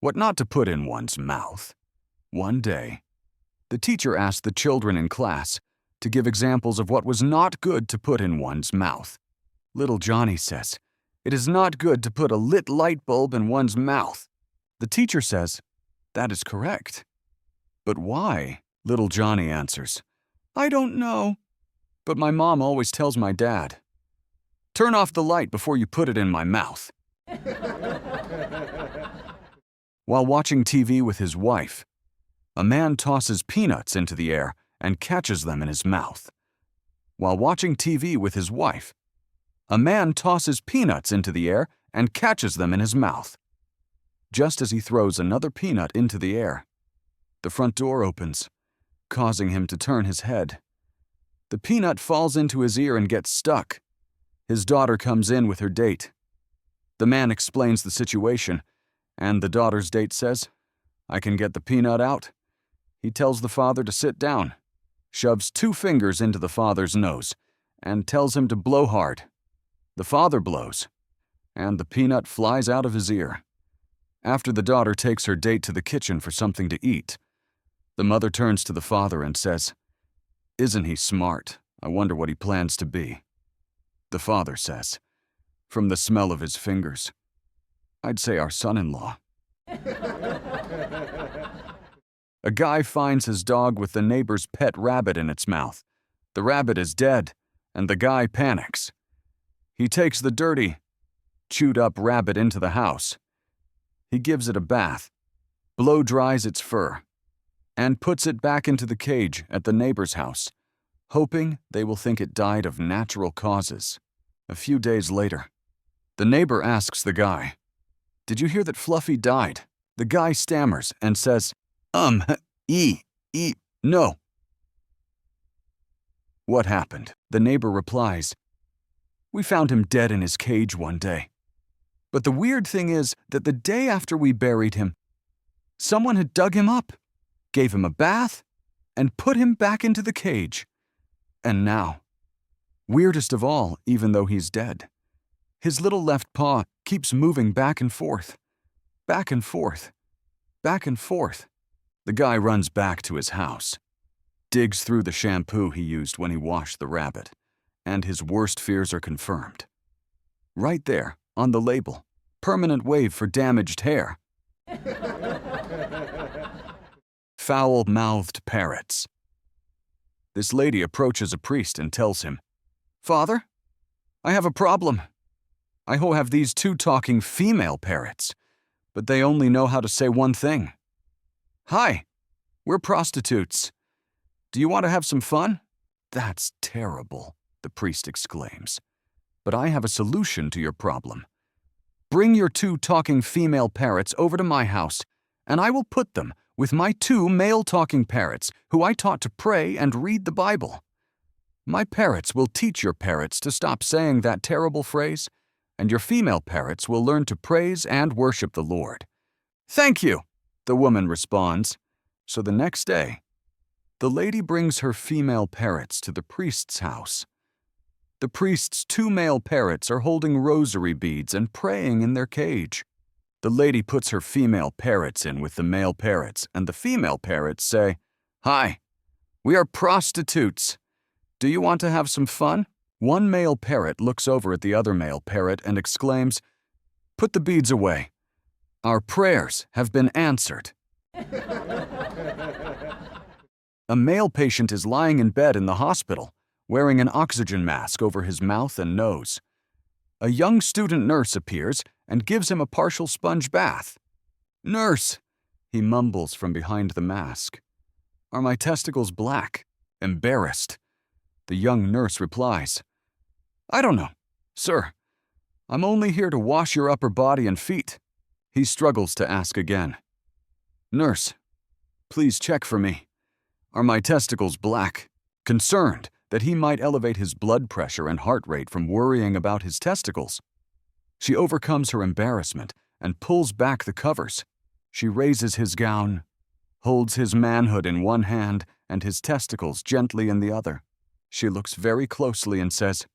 What not to put in one's mouth. One day, the teacher asked the children in class to give examples of what was not good to put in one's mouth. Little Johnny says, "It is not good to put a lit light bulb in one's mouth." The teacher says, "That is correct." "But why?" Little Johnny answers, "I don't know. But my mom always tells my dad, 'Turn off the light before you put it in my mouth.'" While watching TV with his wife, a man tosses peanuts into the air and catches them in his mouth. While watching TV with his wife, a man tosses peanuts into the air and catches them in his mouth. Just as he throws another peanut into the air, the front door opens, causing him to turn his head. The peanut falls into his ear and gets stuck. His daughter comes in with her date. The man explains the situation, and the daughter's date says, "I can get the peanut out." He tells the father to sit down, shoves 2 fingers into the father's nose, and tells him to blow hard. The father blows, and the peanut flies out of his ear. After the daughter takes her date to the kitchen for something to eat, the mother turns to the father and says, "Isn't he smart? I wonder what he plans to be." The father says, "From the smell of his fingers, I'd say our son-in-law." A guy finds his dog with the neighbor's pet rabbit in its mouth. The rabbit is dead, and the guy panics. He takes the dirty, chewed-up rabbit into the house. He gives it a bath, blow-dries its fur, and puts it back into the cage at the neighbor's house, hoping they will think it died of natural causes. A few days later, the neighbor asks the guy, "Did you hear that Fluffy died?" The guy stammers and says, no." "What happened?" The neighbor replies, "We found him dead in his cage one day. But the weird thing is that the day after we buried him, someone had dug him up, gave him a bath, and put him back into the cage. And now, weirdest of all, even though he's dead, his little left paw keeps moving back and forth, back and forth, back and forth." The guy runs back to his house, digs through the shampoo he used when he washed the rabbit, and his worst fears are confirmed. Right there, on the label, "Permanent wave for damaged hair." Foul-mouthed parrots. This lady approaches a priest and tells him, "Father, I have a problem. I have these 2 talking female parrots, but they only know how to say one thing. 'Hi, we're prostitutes. Do you want to have some fun?'" "That's terrible," the priest exclaims. "But I have a solution to your problem. Bring your 2 talking female parrots over to my house, and I will put them with my 2 male talking parrots who I taught to pray and read the Bible. My parrots will teach your parrots to stop saying that terrible phrase, and your female parrots will learn to praise and worship the Lord." "Thank you," the woman responds. So the next day, the lady brings her female parrots to the priest's house. The priest's 2 male parrots are holding rosary beads and praying in their cage. The lady puts her female parrots in with the male parrots, and the female parrots say, "Hi, we are prostitutes. Do you want to have some fun?" One male parrot looks over at the other male parrot and exclaims, "Put the beads away. Our prayers have been answered." A male patient is lying in bed in the hospital, wearing an oxygen mask over his mouth and nose. A young student nurse appears and gives him a partial sponge bath. "Nurse," he mumbles from behind the mask, "are my testicles black?" Embarrassed, the young nurse replies, "I don't know, sir. I'm only here to wash your upper body and feet." He struggles to ask again, "Nurse, please check for me. Are my testicles black?" Concerned that he might elevate his blood pressure and heart rate from worrying about his testicles, she overcomes her embarrassment and pulls back the covers. She raises his gown, holds his manhood in one hand and his testicles gently in the other. She looks very closely and says,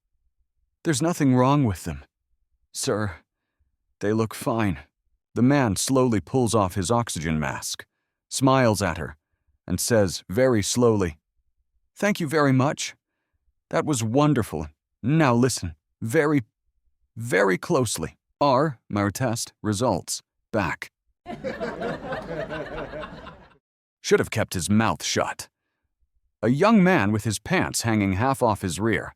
"There's nothing wrong with them. Sir, they look fine." The man slowly pulls off his oxygen mask, smiles at her, and says very slowly, "Thank you very much. That was wonderful. Now listen, very, very closely. Are my test results back?" Should have kept his mouth shut. A young man with his pants hanging half off his rear,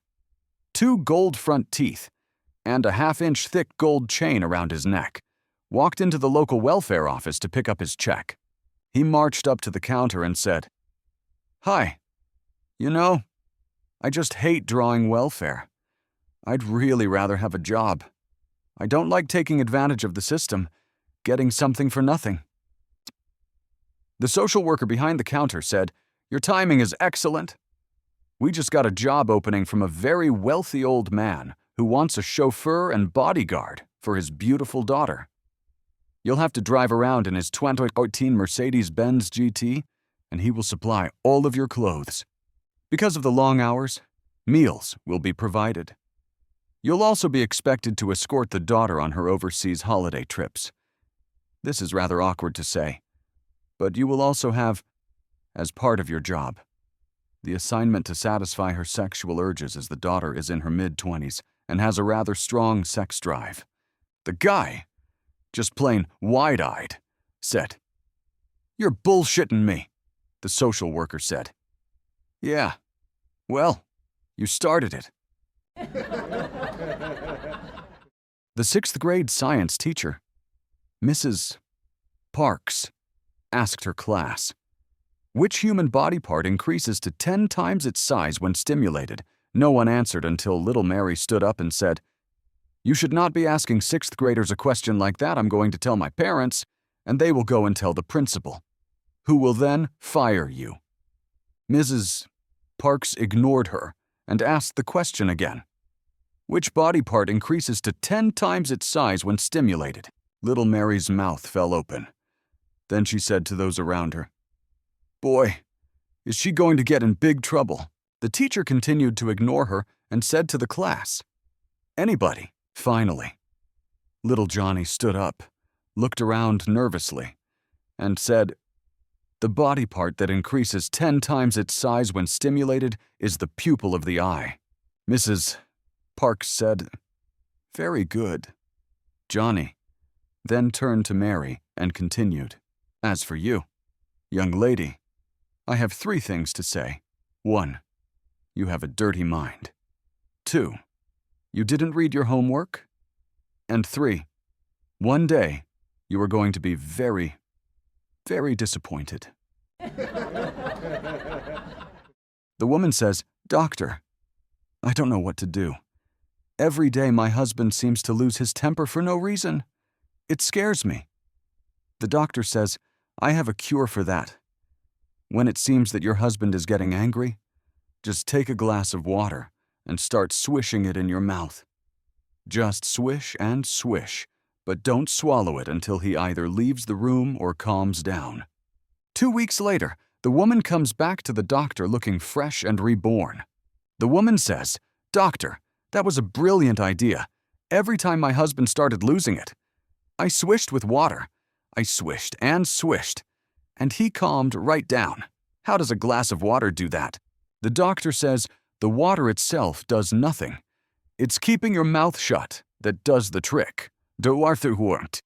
2 gold front teeth, and a half-inch thick gold chain around his neck, walked into the local welfare office to pick up his check. He marched up to the counter and said, "Hi, you know, I just hate drawing welfare. I'd really rather have a job. I don't like taking advantage of the system, getting something for nothing." The social worker behind the counter said, "Your timing is excellent. We just got a job opening from a very wealthy old man who wants a chauffeur and bodyguard for his beautiful daughter. You'll have to drive around in his 2014 Mercedes-Benz GT, and he will supply all of your clothes. Because of the long hours, meals will be provided. You'll also be expected to escort the daughter on her overseas holiday trips. This is rather awkward to say, but you will also have, as part of your job, the assignment to satisfy her sexual urges as the daughter is in her mid-20s and has a rather strong sex drive." The guy, just plain wide-eyed, said, "You're bullshitting me," the social worker said. "Yeah, well, you started it." The 6th grade science teacher, Mrs. Parks, asked her class, "Which human body part increases to 10 times its size when stimulated?" No one answered until little Mary stood up and said, "You should not be asking 6th graders a question like that. I'm going to tell my parents, and they will go and tell the principal, who will then fire you." Mrs. Parks ignored her and asked the question again. "Which body part increases to 10 times its size when stimulated?" Little Mary's mouth fell open. Then she said to those around her, "Boy, is she going to get in big trouble." The teacher continued to ignore her and said to the class, "Anybody?" Finally, little Johnny stood up, looked around nervously, and said, "The body part that increases 10 times its size when stimulated is the pupil of the eye." Mrs. Parks said, "Very good." Johnny then turned to Mary and continued, "As for you, young lady, I have 3 things to say. 1, you have a dirty mind. 2, you didn't read your homework. And 3, one day you are going to be very, very disappointed." The woman says, "Doctor, I don't know what to do. Every day my husband seems to lose his temper for no reason. It scares me." The doctor says, "I have a cure for that. When it seems that your husband is getting angry, just take a glass of water and start swishing it in your mouth. Just swish and swish, but don't swallow it until he either leaves the room or calms down." 2 weeks later, the woman comes back to the doctor looking fresh and reborn. The woman says, "Doctor, that was a brilliant idea. Every time my husband started losing it, I swished with water. I swished and swished, and he calmed right down. How does a glass of water do that?" The doctor says, "The water itself does nothing. It's keeping your mouth shut that does the trick." Du Arthur Hort.